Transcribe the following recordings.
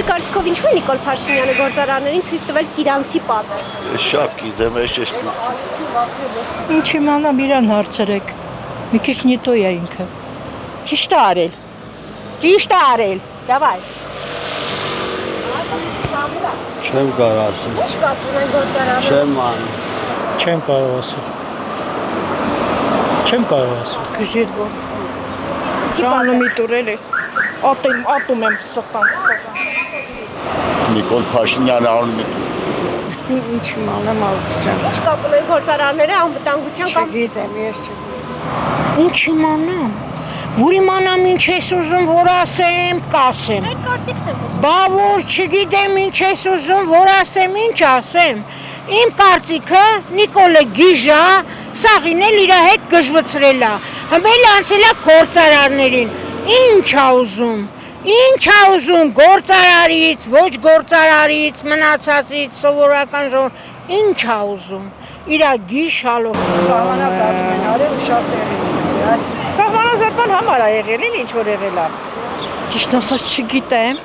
Ձեր կարծիքով ինչու է Նիկոլ Փաշինյանը գործարարներին ցույց տվել իրանցի պատը։ Շատ գիտեմ, ես Ինչ իմանամ, իրան հարցրեք։ Մի քիչ նիտո է ինքը։ Ճիշտ է արել։ Ճիշտ է արել։ Դավայ։ Չեմ կարող ասել։ Ինչ կապ ունեն գործարարները։ Չեմ անում։ Չեմ կարող ասել։ Չեմ կարող ասել։ Քժիտ գոր։ Ճանումի տուրել է։ Ատում եմ ստան։ Նիկոլ Փաշինյանը անում է։ Ինչ իմանամ ազգան։ Ինչ կապ ունեն գործարարները անվտանգության կամ Չգիտեմ, ես չգիտեմ։ Ինչ իմանամ։ Որ իմանամ ինչ ես ուզում, որ ասեմ, կասեմ։ Ձեր կարծիքն է։ Բա որ չգիտեմ ինչ ես ուզում, որ ասեմ, ինչ ասեմ։ Իմ կարծիքը Նիկոլը գիժա, սաղին էլ իր հետ գժվցրել է։ Հմել անցել է գործարարներին։ Ինչ ա ուզում։ Ինչ ա ուզում գործարարից, ոչ գործարարից, մնացածից, սովորական ժողով, ինչ ա ուզում։ Իրա գիշ հալով։ Սահմանազատում են արել ու շատ եղել։ Սահմանազատման համար է եղել, ինչ որ եղել է։ Ճիշտ ասած չգիտեմ,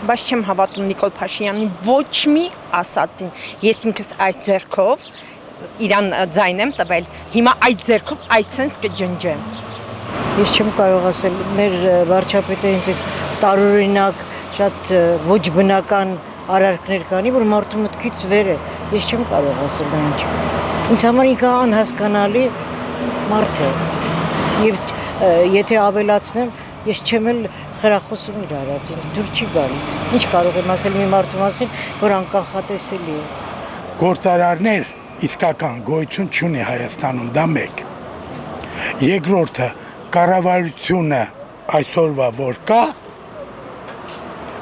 բայց չեմ հավատում Նիկոլ Փաշինյանին ոչ մի ասածին։ Ես ինքս այս ձեռքով իրան ձայն եմ տվել, հիմա այս ձեռքով այսպես կջնջեմ։ Ես չեմ կարող ասել, մեր վարչապետը այնպես տարօրինակ, շատ ոչ բնական արարքներ կանի, որ մարդու մտքից վեր է։ Ես չեմ կարող ասել ինչ։ Ինձ համար ինքը անհասկանալի մարդ է։ Եվ եթե ավելացնեմ, ես չեմ էլ խրախուսում իր արած, ինձ դուր չի գալիս։ Ինչ կարող եմ ասել մի մարդու մասին, որ անկանխատեսելի է։ Գործարարներ իսկական գոյություն չունի Հայաստանում, դա մեկ։ Երկրորդը կառավարությունը այսօրվա որ կա,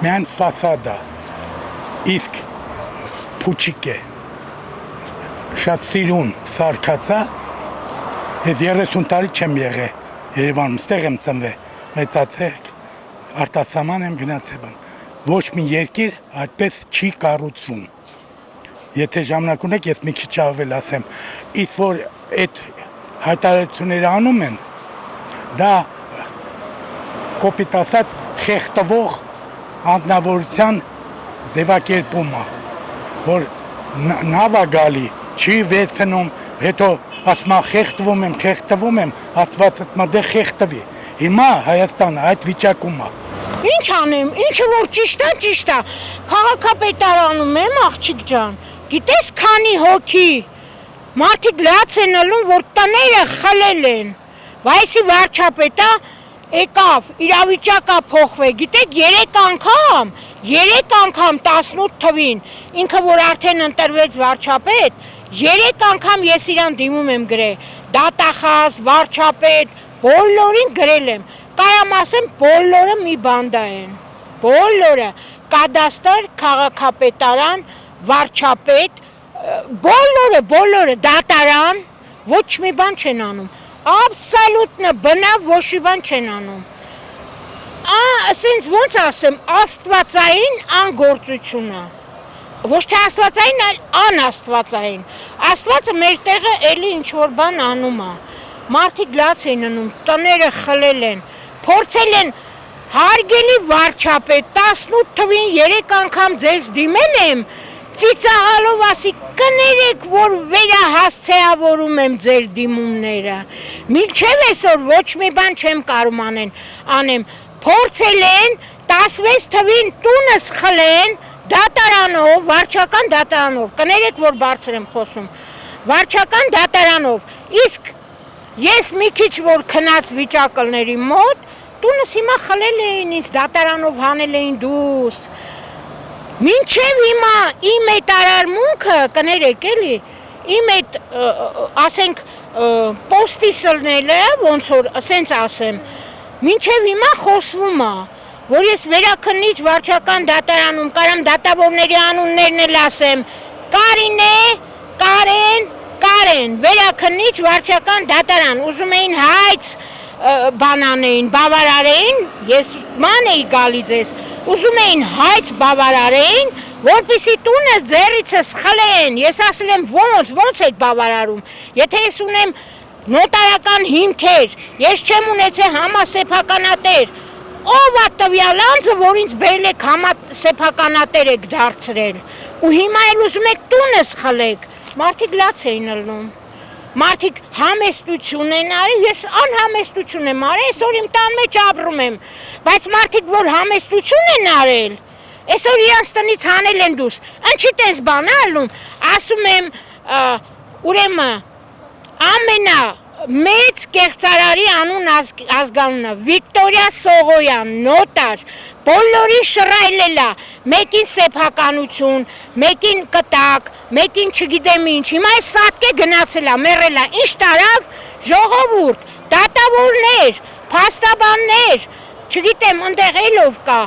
միայն ֆասադա, իսկ փուչիկ է, շատ սիրուն սարքածա, ես 30 տարի չեմ եղել Երևանում, ստեղ եմ ծնվել, մեծացել, արտասահման եմ գնացել, ոչ մի երկիր այդպես չի կառուցվում։ Եթե ժամանակ ունեք, ես մի քիչ ավել ասեմ, իսկ որ այդ հայտարարությունները անում են, դա կոպիտ ասած խեղդվող անձնավորության ձևակերպում է, որ նավա գալի, չի վերցնում, հետո ասում խեղդվում եմ, Աստված դե խեղդվի։ Հիմա Հայաստանը այդ վիճակում է։ Ինչ անեմ, ինչը որ ճիշտ է, քաղաքապետարանում եմ աղջիկ ջան, գիտես քանի հոգի, մարդիկ լաց են ելում, որ տները խլել են, վայսի վարչապետը եկավ, իրավիճակա փոխվել, գիտեք 3 անգամ 18 թվին, ինքը որ արդեն ընտրվեց վարչապետ, 3 անգամ ես իրան դիմում եմ գրել, դատախազ, վարչապետ, բոլորին գրել եմ, կարամ ասեմ բոլորը մի բանդա են, բոլորը, կադաստր, քաղաքապետարան, վարչապետ, բոլորը, դատարան, ոչ մի բան չեն անում, աբսոլյուտնը բնավ ոչ մի բան չեն անում, ասենց ոնց ասեմ, աստվածային անգործությունը, ոչ թե աստվածային, այլ անաստվածային, աստվածը մեր տեղը էլի ինչ-որ բան անում է, մարդիկ լաց են անում, տները խլել են, փորձել են հարգելի վարչապետ, 18 թվին 3 անգամ ձեզ դիմել եմ, ծիծաղալով ասի կներեք, որ վերահասցեավորում եմ ձեր դիմումները, մինչև այսօր ոչ մի բան չեմ կարող անեմ, փորձել են 16 թվին տունս խլեն, դատարանով, վարչական դատարանով, կներեք, որ բարձր եմ խոսում, վարչական դատարանով, իսկ ես մի քիչ որ քնած վիճակալների մոտ, տունս հիմա խլել էին, ինձ դատարանով հանել էին դուրս, մինչև հիմա իմ այդ արարմունքը, կներեք էլի, իմ այդ, ասենք, պոստի սլնելը, ոնց որ, ասենց ասեմ, մինչև հիմա խոսվում է, որ ես վերաքննիչ վարչական դատարանում կարամ դատավորների անուններն էլ ասեմ, Կարինե, Կարեն, վերաքննիչ վարչական դատարան, ուզում էին հայց բանանեին, բավարարեին, ես ման էի գալիս ես, ուզում էին հայց բավարարեին, որպեսի տունը ձեռիցս խլեն, ես ասել եմ ոնց եք բավարարում, եթե ես ունեմ նոտարական հիմքեր, ես չեմ ունեցել համասեփականատեր, ով է տվյալ անձը, որ ինձ բերել եք սեփականատեր եք դարձրել։ Ու հիմա էլ ուզում եք տունս խլեք։ Մարդիկ լաց էին ելնում։ Մարդիկ համեստություն են արել, ես անհամեստություն եմ արել, այսօր իմ տան մեջ ապրում եմ, բայց մարդիկ, որ համեստություն են արել, այսօր իրանց տնից հանել են դուրս, ինչի տես բան ալնում, ասում եմ, ուրեմն ամենամեծ կեղծարարի անուն ազգանունը Վիկտորիա Սողոյան, նոտար, բոլորին շռայլելա, մեկին սեփականություն, մեկին կտակ, մեկին չգիտեմ ինչ, հիմա այս սատկե գնացելա, մեռելա, ինչ տարավ, ժողովուրդ, դատավորներ, փաստաբաններ, չգիտեմ, ընդեղ էլով կա,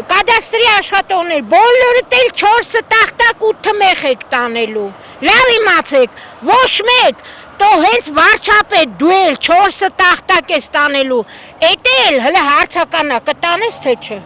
կադաստրի աշխատողներ, բոլորը տել 4 տախտակ ու թմեղ եք տանելու, լավ իմացեք, ոչ մեկ, તો հենց վարչապետ դու էլ 4 տախտակ ես տանելու, էդ էլ հլը հարցականա կտանես թե չէ։